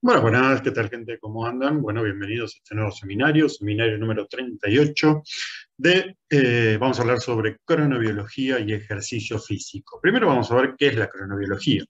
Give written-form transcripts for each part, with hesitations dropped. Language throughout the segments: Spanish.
Bueno, buenas, ¿qué tal, gente? ¿Cómo andan? Bueno, bienvenidos a este nuevo seminario, seminario número 38 vamos a hablar sobre cronobiología y ejercicio físico. Primero vamos a ver qué es la cronobiología.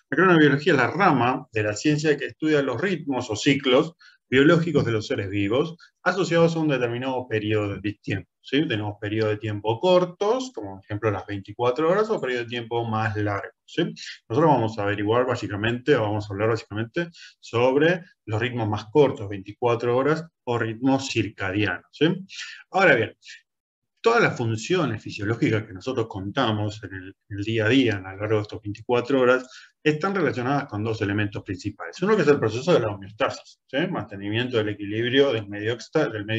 La cronobiología es la rama de la ciencia que estudia los ritmos o ciclos biológicos de los seres vivos asociados a un determinado periodo de tiempo. ¿Sí? Tenemos periodos de tiempo cortos, como por ejemplo las 24 horas, o periodos de tiempo más largos. ¿Sí? Nosotros vamos a averiguar básicamente, o vamos a hablar básicamente sobre los ritmos más cortos, 24 horas, o ritmos circadianos. ¿Sí? Ahora bien, todas las funciones fisiológicas que nosotros contamos en el día a día, a lo largo de estos 24 horas, están relacionadas con dos elementos principales. Uno que es el proceso de la homeostasis, ¿sí? Mantenimiento del equilibrio del medio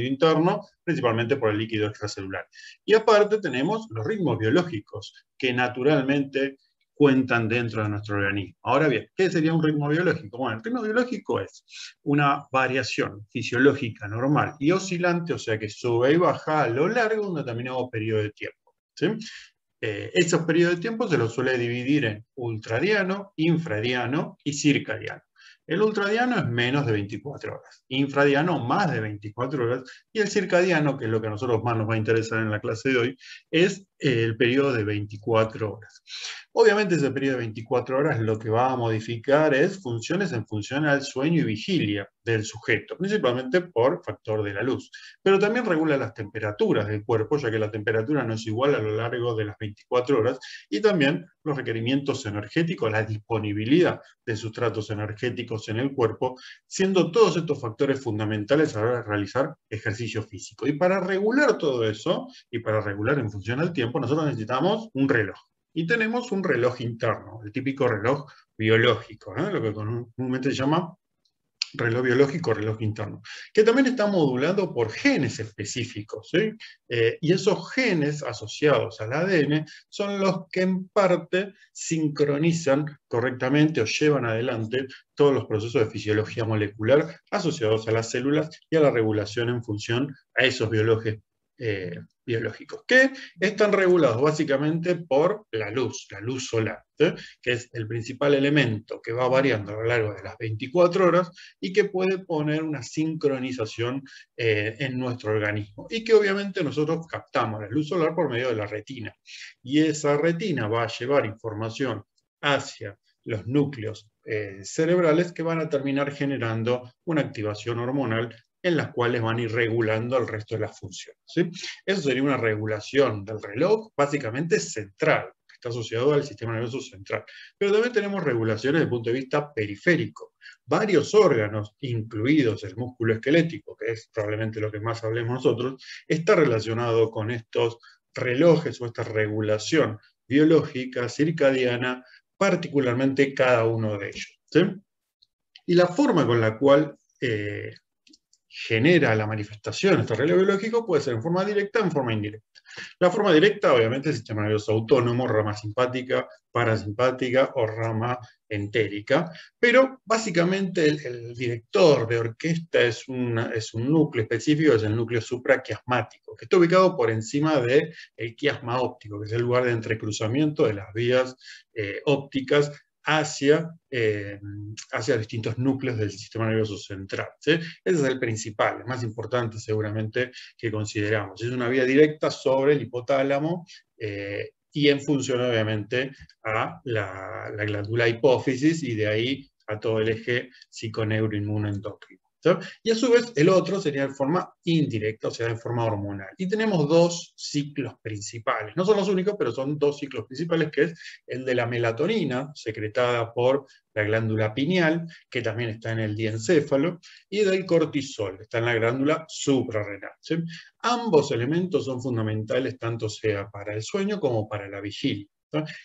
interno, principalmente por el líquido extracelular. Y aparte tenemos los ritmos biológicos, que naturalmente cuentan dentro de nuestro organismo. Ahora bien, ¿qué sería un ritmo biológico? Bueno, el ritmo biológico es una variación fisiológica normal y oscilante, o sea que sube y baja a lo largo de un determinado periodo de tiempo. ¿Sí? Esos periodos de tiempo se los suele dividir en ultradiano, infradiano y circadiano. El ultradiano es menos de 24 horas, infradiano más de 24 horas, y el circadiano, que es lo que a nosotros más nos va a interesar en la clase de hoy, es el periodo de 24 horas. Obviamente ese periodo de 24 horas lo que va a modificar es funciones en función al sueño y vigilia del sujeto, principalmente por factor de la luz. Pero también regula las temperaturas del cuerpo, ya que la temperatura no es igual a lo largo de las 24 horas, y también los requerimientos energéticos, la disponibilidad de sustratos energéticos en el cuerpo, siendo todos estos factores fundamentales a la hora de realizar ejercicio físico. Y para regular todo eso, y para regular en función al tiempo, nosotros necesitamos un reloj. Y tenemos un reloj interno, el típico reloj biológico, lo que comúnmente se llama reloj biológico, reloj interno, que también está modulado por genes específicos, ¿sí? Y esos genes asociados al ADN son los que en parte sincronizan correctamente o llevan adelante todos los procesos de fisiología molecular asociados a las células y a la regulación en función a esos biológicos, que están regulados básicamente por la luz solar, ¿sí? Que es el principal elemento que va variando a lo largo de las 24 horas y que puede poner una sincronización en nuestro organismo. Y que obviamente nosotros captamos la luz solar por medio de la retina. Y esa retina va a llevar información hacia los núcleos cerebrales que van a terminar generando una activación hormonal en las cuales van a ir regulando el resto de las funciones. ¿Sí? Eso sería una regulación del reloj básicamente central, que está asociado al sistema nervioso central. Pero también tenemos regulaciones desde el punto de vista periférico. Varios órganos, incluidos el músculo esquelético, que es probablemente lo que más hablemos nosotros, está relacionado con estos relojes o esta regulación biológica, circadiana, particularmente cada uno de ellos. ¿Sí? Y la forma con la cual genera la manifestación, este reloj biológico, puede ser en forma directa o en forma indirecta. La forma directa, obviamente, es el sistema nervioso autónomo, rama simpática, parasimpática o rama entérica, pero básicamente el director de orquesta es un núcleo específico, es el núcleo supraquiasmático, que está ubicado por encima del quiasma óptico, que es el lugar de entrecruzamiento de las vías ópticas hacia distintos núcleos del sistema nervioso central. ¿Sí? Ese es el principal, el más importante seguramente que consideramos. Es una vía directa sobre el hipotálamo y en función obviamente a la glándula hipófisis y de ahí a todo el eje psiconeuroinmunoendocrino. ¿Sí? Y a su vez el otro sería de forma indirecta, o sea, de forma hormonal. Y tenemos dos ciclos principales, no son los únicos, pero son dos ciclos principales, que es el de la melatonina, secretada por la glándula pineal, que también está en el diencéfalo, y del cortisol, que está en la glándula suprarrenal. ¿Sí? Ambos elementos son fundamentales tanto sea para el sueño como para la vigilia.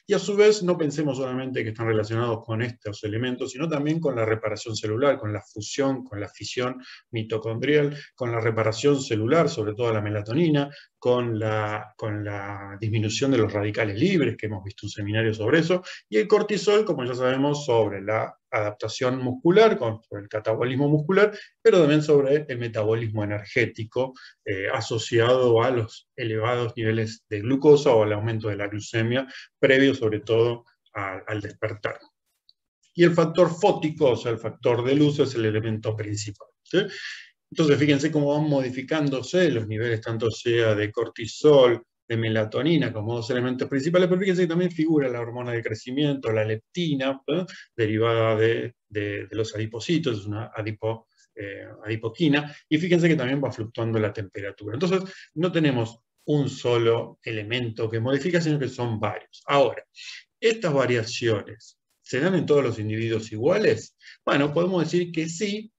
Y a su vez no pensemos solamente que están relacionados con estos elementos, sino también con la reparación celular, con la fusión, con la fisión mitocondrial, con la reparación celular, sobre todo la melatonina, con la disminución de los radicales libres, que hemos visto un seminario sobre eso, y el cortisol, como ya sabemos, sobre la adaptación muscular, sobre el catabolismo muscular, pero también sobre el metabolismo energético asociado a los elevados niveles de glucosa o al aumento de la glucemia, previo sobre todo al despertar. y el factor fótico, o sea, el factor de luz, es el elemento principal. ¿Sí? Entonces, fíjense cómo van modificándose los niveles, tanto sea de cortisol, de melatonina, como dos elementos principales, pero fíjense que también figura la hormona de crecimiento, la leptina, derivada de los adipocitos, es una adipoquina, y fíjense que también va fluctuando la temperatura. Entonces, no tenemos un solo elemento que modifica, sino que son varios. Ahora, estas variaciones, ¿se dan en todos los individuos iguales? Bueno, podemos decir que sí,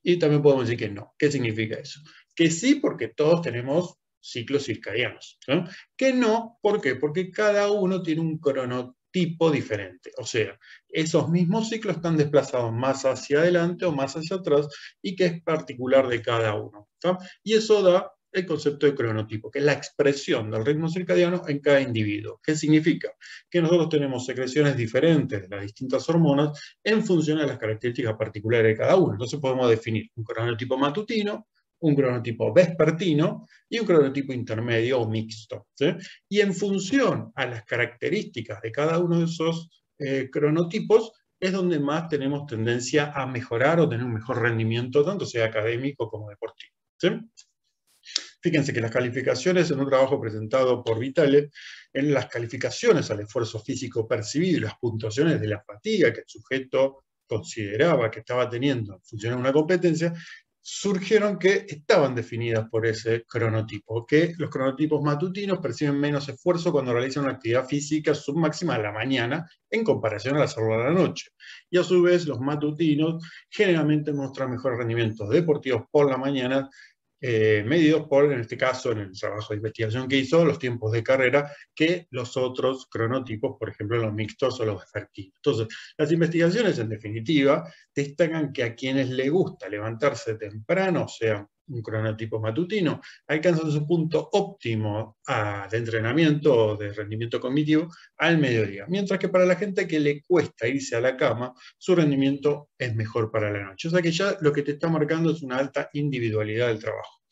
y también podemos decir que no. ¿Qué significa eso? Que sí, porque todos tenemos ciclos circadianos, ¿no? Que no, ¿por qué? Porque cada uno tiene un cronotipo diferente. O sea, esos mismos ciclos están desplazados más hacia adelante o más hacia atrás, y que es particular de cada uno, ¿no? Y eso da el concepto de cronotipo, que es la expresión del ritmo circadiano en cada individuo. ¿Qué significa? Que nosotros tenemos secreciones diferentes de las distintas hormonas en función de las características particulares de cada uno. Entonces podemos definir un cronotipo matutino, un cronotipo vespertino y un cronotipo intermedio o mixto, ¿sí? Y en función a las características de cada uno de esos cronotipos, es donde más tenemos tendencia a mejorar o tener un mejor rendimiento, tanto sea académico como deportivo, ¿sí? Fíjense que las calificaciones, en un trabajo presentado por Vitale, en las calificaciones al esfuerzo físico percibido y las puntuaciones de la fatiga que el sujeto consideraba que estaba teniendo en función de una competencia, surgieron que estaban definidas por ese cronotipo, que los cronotipos matutinos perciben menos esfuerzo cuando realizan una actividad física submáxima a la mañana en comparación a hacerlo a la noche. Y a su vez, los matutinos generalmente muestran mejores rendimientos deportivos por la mañana, medidos por, en este caso, en el trabajo de investigación que hizo, los tiempos de carrera, que los otros cronotipos, por ejemplo, los mixtos o los vespertinos. Entonces, las investigaciones, en definitiva, destacan que a quienes les gusta levantarse temprano, o sea, un cronotipo matutino, alcanzan su punto óptimo de entrenamiento o de rendimiento cognitivo al mediodía, mientras que para la gente que le cuesta irse a la cama, su rendimiento es mejor para la noche. O sea que ya lo que te está marcando es una alta individualidad del trabajo.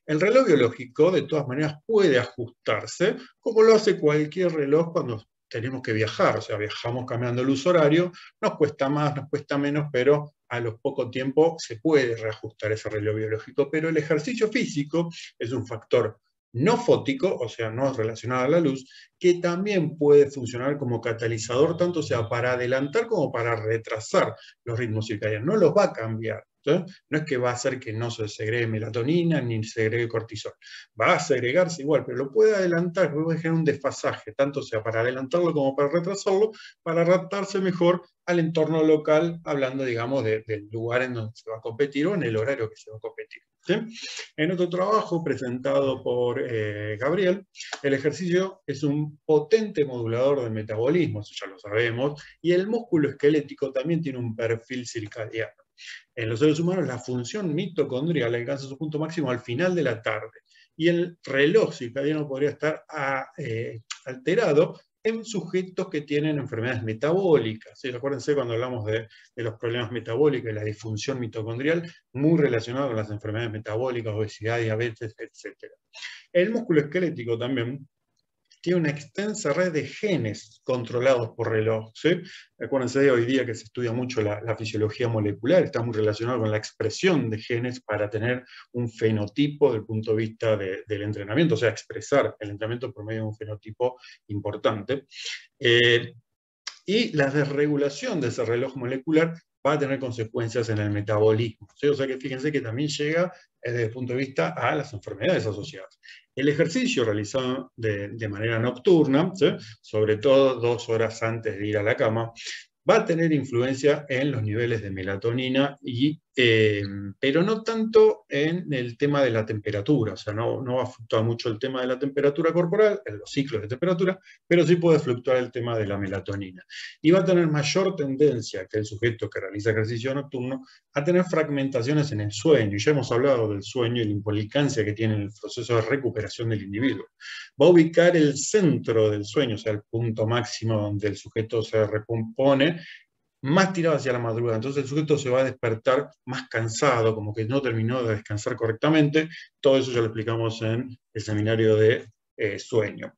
El reloj biológico, de todas maneras, puede ajustarse, como lo hace cualquier reloj cuando tenemos que viajar, o sea, viajamos cambiando el uso horario, nos cuesta más, nos cuesta menos, pero a los poco tiempo se puede reajustar ese reloj biológico. Pero el ejercicio físico es un factor no fótico, o sea, no relacionado a la luz, que también puede funcionar como catalizador, tanto sea para adelantar como para retrasar los ritmos circadianos. No los va a cambiar, ¿sí? No es que va a hacer que no se segregue melatonina ni se segregue cortisol. Va a segregarse igual, pero lo puede adelantar, puede generar un desfasaje, tanto sea para adelantarlo como para retrasarlo, para adaptarse mejor al entorno local, hablando, digamos, del lugar en donde se va a competir o en el horario que se va a competir, ¿sí? En otro trabajo presentado por Gabriel, el ejercicio es un potente modulador del metabolismo, eso ya lo sabemos, y el músculo esquelético también tiene un perfil circadiano. En los seres humanos, la función mitocondrial alcanza su punto máximo al final de la tarde, y el reloj circadiano podría estar alterado en sujetos que tienen enfermedades metabólicas. ¿Sí? Acuérdense cuando hablamos de los problemas metabólicos y la disfunción mitocondrial, muy relacionado con las enfermedades metabólicas, obesidad, diabetes, etc. El músculo esquelético también tiene una extensa red de genes controlados por reloj, ¿sí? Acuérdense de hoy día que se estudia mucho la fisiología molecular, está muy relacionado con la expresión de genes para tener un fenotipo desde el punto de vista del entrenamiento, o sea, expresar el entrenamiento por medio de un fenotipo importante. Y la desregulación de ese reloj molecular va a tener consecuencias en el metabolismo, ¿sí? O sea que fíjense que también llega desde el punto de vista a las enfermedades asociadas. El ejercicio realizado de manera nocturna, ¿sí? Sobre todo 2 horas antes de ir a la cama, va a tener influencia en los niveles de melatonina, pero no tanto en el tema de la temperatura, o sea, no va a fluctuar mucho el tema de la temperatura corporal, en los ciclos de temperatura, pero sí puede fluctuar el tema de la melatonina. Y va a tener mayor tendencia que el sujeto que realiza ejercicio nocturno a tener fragmentaciones en el sueño, y ya hemos hablado del sueño y la implicancia que tiene en el proceso de recuperación del individuo. Va a ubicar el centro del sueño, o sea, el punto máximo donde el sujeto se recompone, más tirado hacia la madrugada. Entonces el sujeto se va a despertar más cansado, como que no terminó de descansar correctamente. Todo eso ya lo explicamos en el seminario de sueño.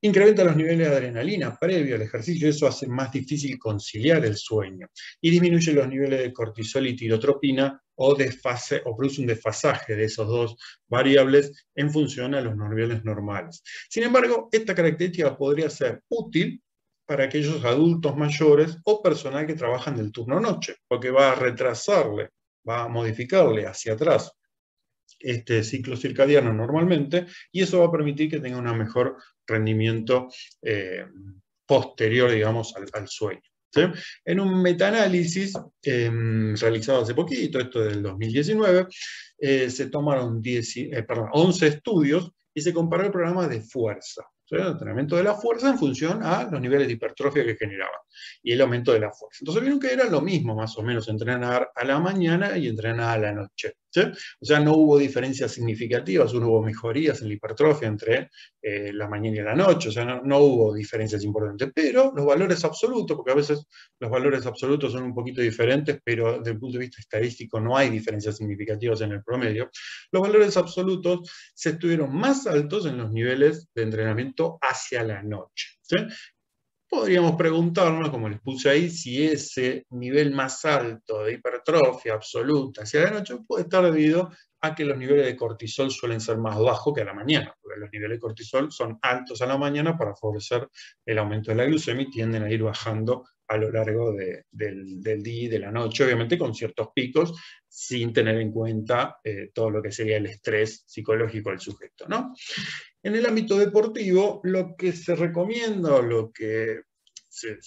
Incrementa los niveles de adrenalina previo al ejercicio, eso hace más difícil conciliar el sueño. Y disminuye los niveles de cortisol y tirotropina o produce un desfasaje de esos dos variables en función a los niveles normales. Sin embargo, esta característica podría ser útil para aquellos adultos mayores o personal que trabajan del turno noche, porque va a retrasarle, va a modificarle hacia atrás este ciclo circadiano normalmente, y eso va a permitir que tenga un mejor rendimiento posterior, digamos, al sueño. ¿Sí? En un metaanálisis realizado hace poquito, esto del 2019, se tomaron 11 estudios y se comparó el programa de fuerza, ¿sí? El entrenamiento de la fuerza en función a los niveles de hipertrofia que generaban y el aumento de la fuerza. Entonces vieron que era lo mismo, más o menos, entrenar a la mañana y entrenar a la noche. ¿Sí? O sea, no hubo diferencias significativas, no hubo mejorías en la hipertrofia entre la mañana y la noche, o sea, no hubo diferencias importantes, pero los valores absolutos, porque a veces los valores absolutos son un poquito diferentes, pero desde el punto de vista estadístico no hay diferencias significativas en el promedio, los valores absolutos se estuvieron más altos en los niveles de entrenamiento hacia la noche. ¿Sí? Podríamos preguntarnos, como les puse ahí, si ese nivel más alto de hipertrofia absoluta hacia la noche puede estar debido a que los niveles de cortisol suelen ser más bajos que a la mañana, porque los niveles de cortisol son altos a la mañana para favorecer el aumento de la glucemia y tienden a ir bajando a lo largo del día y de la noche, obviamente con ciertos picos, sin tener en cuenta todo lo que sería el estrés psicológico del sujeto, ¿no? En el ámbito deportivo, lo que se recomienda, lo que se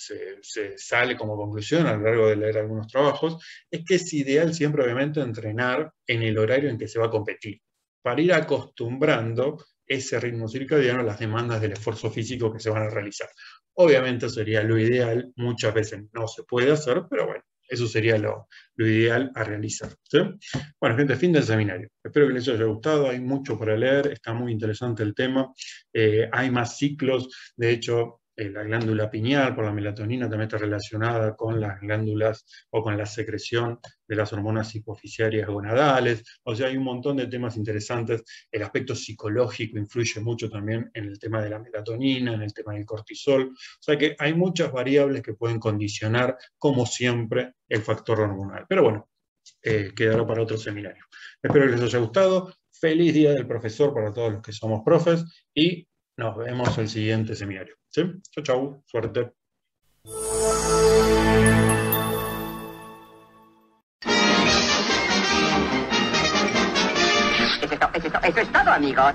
sale como conclusión a lo largo de leer algunos trabajos, es que es ideal siempre, obviamente, entrenar en el horario en que se va a competir, para ir acostumbrando ese ritmo circadiano a las demandas del esfuerzo físico que se van a realizar. Obviamente sería lo ideal, muchas veces no se puede hacer, pero bueno, eso sería lo ideal a realizar. ¿Sí? Bueno, gente, fin del seminario. Espero que les haya gustado, hay mucho para leer, está muy interesante el tema. Hay más ciclos, de hecho, la glándula pineal por la melatonina también está relacionada con las glándulas o con la secreción de las hormonas hipofisiarias gonadales. O sea, hay un montón de temas interesantes. El aspecto psicológico influye mucho también en el tema de la melatonina, en el tema del cortisol. O sea que hay muchas variables que pueden condicionar, como siempre, el factor hormonal. Pero bueno, quedará para otro seminario. Espero que les haya gustado. Feliz Día del Profesor para todos los que somos profes y nos vemos en el siguiente seminario. ¿Sí? Chau, chau. Suerte. Eso es todo, amigos.